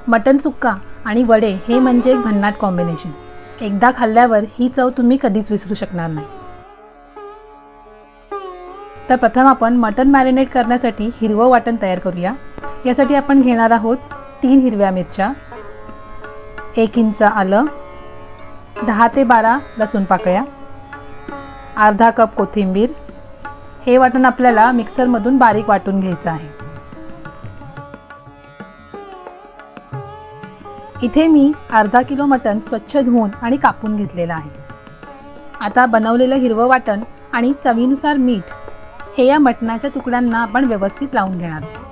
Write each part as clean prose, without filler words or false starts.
मटण सुक्का आणि वडे हे म्हणजे एक भन्नाट कॉम्बिनेशन। एकदा खाल्ल्यावर ही चव तुम्ही कधीच विसरू शकणार नाही। तर प्रथम आपण मटण मॅरिनेट करण्यासाठी हिरवं वाटण तयार करूया। यासाठी आपण घेणार आहोत 3 हिरव्या मिरच्या, 1 इंच आलं, 10 ते 12 लसूण पाकळ्या, अर्धा कप कोथिंबीर। हे वाटण आपल्याला मिक्सरमधून बारीक वाटून घ्यायचं आहे। इथे मी अर्धा किलो मटण स्वच्छ धुवून आणि कापून घेतलेलं आहे। आता बनवलेलं हिरवं वाटण आणि चवीनुसार मीठ हे या मटणाच्या तुकड्यांना आपण व्यवस्थित लावून घेणार आहोत।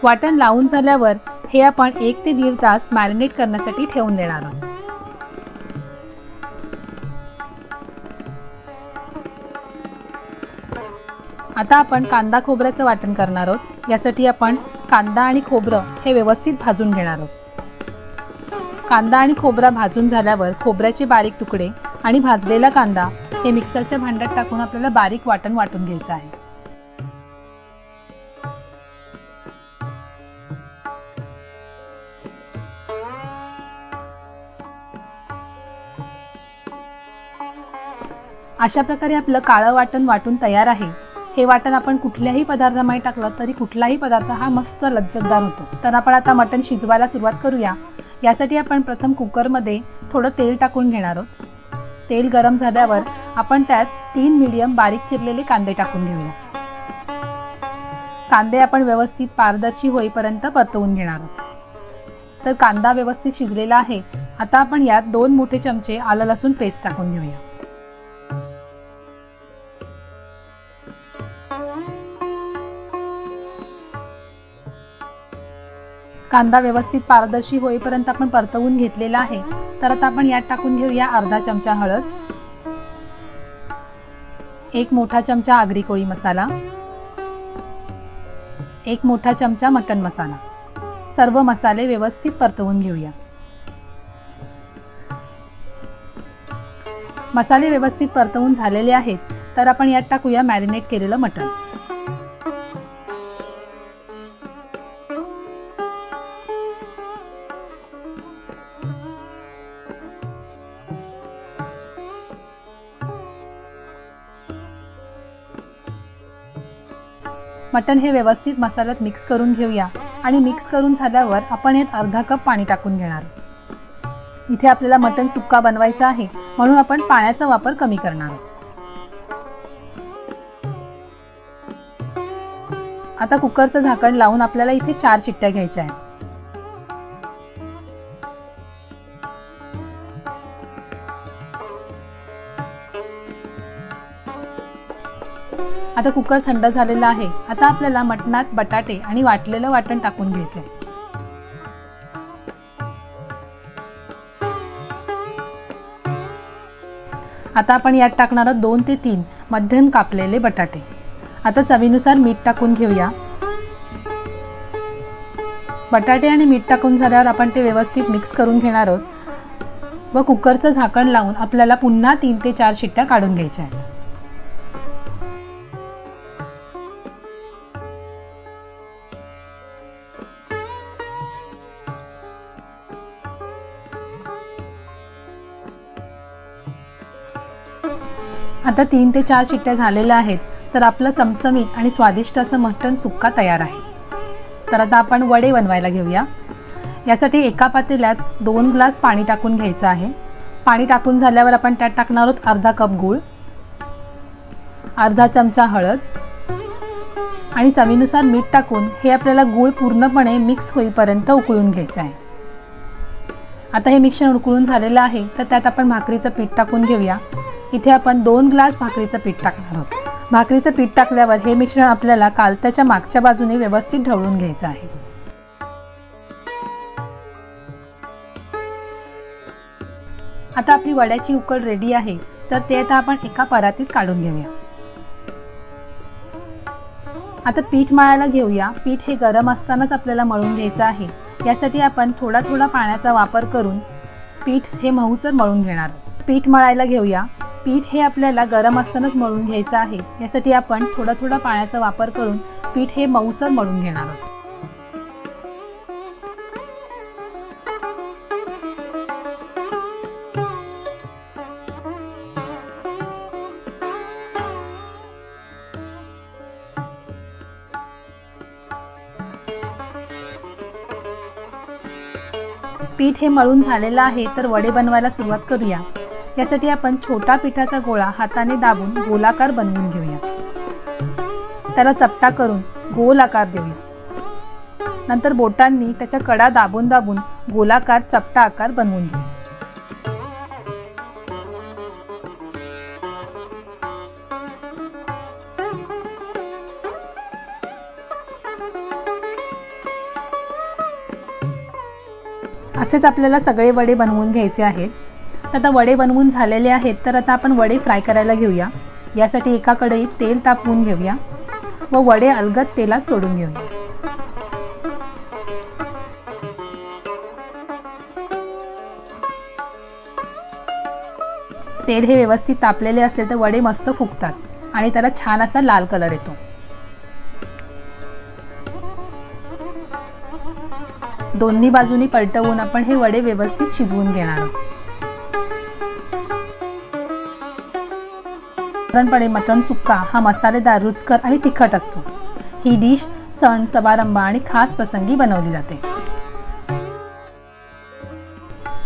वाटण लावून झाल्यावर हे आपण 1 ते 1.5 तास मॅरिनेट करण्यासाठी ठेवून देणार आहोत। आता आपण कांदा खोबऱ्याचं वाटण करणार आहोत। यासाठी आपण कांदा आणि खोबरं हे व्यवस्थित भाजून घेणार आहोत। कांदा आणि खोबरा भाजून झाल्यावर खोबऱ्याचे बारीक तुकडे आणि भाजलेला कांदा हे मिक्सरच्या भांड्यात टाकून आपल्याला बारीक वाटण वाटून घ्यायचं आहे। अशा प्रकारे आपलं काळं वाटण वाटून तयार आहे। हे वाटण आपण कुठल्याही पदार्थामध्ये टाकलं तरी कुठलाही पदार्थ हा मस्त लज्जतदार होतो। तर आपण आता मटण शिजवायला सुरुवात करूया। यासाठी आपण प्रथम कुकरमध्ये थोडं तेल टाकून घेणार आहोत। तेल गरम झाल्यावर आपण त्यात 3 मीडियम बारीक चिरलेले कांदे टाकून घेऊया। कांदे आपण व्यवस्थित पारदर्शी होईपर्यंत परतवून घेणार आहोत। तर कांदा व्यवस्थित शिजलेला आहे। आता आपण यात 2 मोठे चमचे आलं लसूण पेस्ट टाकून घेऊया। कांदा व्यवस्थित पारदर्शी होईपर्यंत आपण परतवून घेतलेला आहे। तर आता आपण यात टाकून घेऊया अर्धा चमचा हळद, 1 मोठा चमचा आगरी कोळी मसाला, 1 मोठा चमचा मटण मसाला। सर्व मसाले व्यवस्थित परतवून घेऊया। मसाले व्यवस्थित परतवून झालेले आहेत। तर आपण यात टाकूया मॅरिनेट केलेलं मटण। मटण हे व्यवस्थित मसाल्यात मिक्स करून घेऊया आणि मिक्स करून झाल्यावर आपण यात अर्धा कप पाणी टाकून घेणार। इथे आपल्याला मटण सुक्का बनवायचा आहे म्हणून आपण पाण्याचा वापर कमी करणार आहोत। आता कुकरचं झाकण लावून आपल्याला इथे 4 शिट्ट्या घ्यायच्या आहेत। आता कुकर थंड झालेला आहे। आता आपल्याला मटणात बटाटे आणि वाटलेलं वाटण टाकून घ्यायचं आहे। आता आपण यात टाकणार आहोत 2 ते 3 मध्यम कापलेले बटाटे। आता चवीनुसार मीठ टाकून घेऊया। बटाटे आणि मीठ टाकून झाल्यावर आपण ते व्यवस्थित मिक्स करून घेणार आहोत व कुकरचं झाकण लावून आपल्याला पुन्हा 3 ते 4 शिट्ट्या काढून घ्यायच्या आहेत। आता 3 ते 4 शिट्ट्या झालेल्या आहेत। तर आपलं चमचमीत आणि स्वादिष्ट असं मटण सुक्का तयार आहे। तर आता आपण वडे बनवायला घेऊया। यासाठी एका पातेल्यात 2 ग्लास पाणी टाकून घ्यायचं आहे। पाणी टाकून झाल्यावर आपण त्यात टाकणार आहोत अर्धा कप गूळ, अर्धा चमचा हळद आणि चवीनुसार मीठ टाकून हे आपल्याला गूळ पूर्णपणे मिक्स होईपर्यंत उकळून घ्यायचं आहे। आता हे मिश्रण उकळून झालेलं आहे। तर त्यात आपण भाकरीचं पीठ टाकून घेऊया। इथे आपण 2 ग्लास भाकरीचं पीठ टाकणार आहोत। भाकरीचं पीठ टाकल्यावर हे मिश्रण आपल्याला कालत्याच्या मागच्या बाजूने व्यवस्थित ढवळून घ्यायचं आहे। आता आपली वड्याची उकळ रेडी आहे। तर ते आता आपण एका परातीत काढून घेऊया। आता पीठ मळायला घेऊया। पीठ हे गरम असतानाच आपल्याला मळून घ्यायचं आहे। यासाठी आपण थोडा थोडा पाण्याचा वापर करून पीठ हे मऊसर मळून घेणार आहोत। पीठ मळायला घेऊया। पीठ हे आपल्याला गरम असतानाच मळून घ्यायचं आहे। यासाठी आपण थोडा थोडा पाण्याचा वापर करून पीठ हे मऊसर मळून घेणार आहोत। पीठ हे मळून झालेलं आहे, तर वडे बनवायला सुरुवात करूया। यासाठी आपण छोटा पिठाचा गोळा हाताने दाबून गोलाकार बनवून घेऊया। त्याला चपटा करून गोल आकार देऊया। नंतर बोटांनी त्याच्या कडा दाबून दाबून गोलाकार चपटा आकार बनवून घेऊ। असेच आपल्याला सगळे वडे बनवून घ्यायचे आहेत। आता वडे बनवून झालेले आहेत, तर आता आपण वडे फ्राय करायला घेऊया। यासाठी एका कढईत तेल तापवून घेऊया व वडे अलगद तेलात सोडून घेऊया। तेल हे व्यवस्थित तापलेले असेल तर वडे मस्त फुगतात आणि त्याला छान असा लाल कलर येतो। दोन्ही बाजूनी पलटवून आपण हे वडे व्यवस्थित शिजवून घेणार आहोत। साधारणपणे मटण सुक्का हा मसालेदार, रुचकर आणि तिखट असतो। ही डिश सण समारंभ आणि खास प्रसंगी बनवली जाते।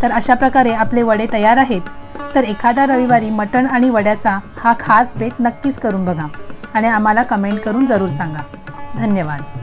तर अशा प्रकारे आपले वडे तयार आहेत। तर एखाद्या रविवारी मटण आणि वड्याचा हा खास बेत नक्कीच करून बघा आणि आम्हाला कमेंट करून जरूर सांगा। धन्यवाद।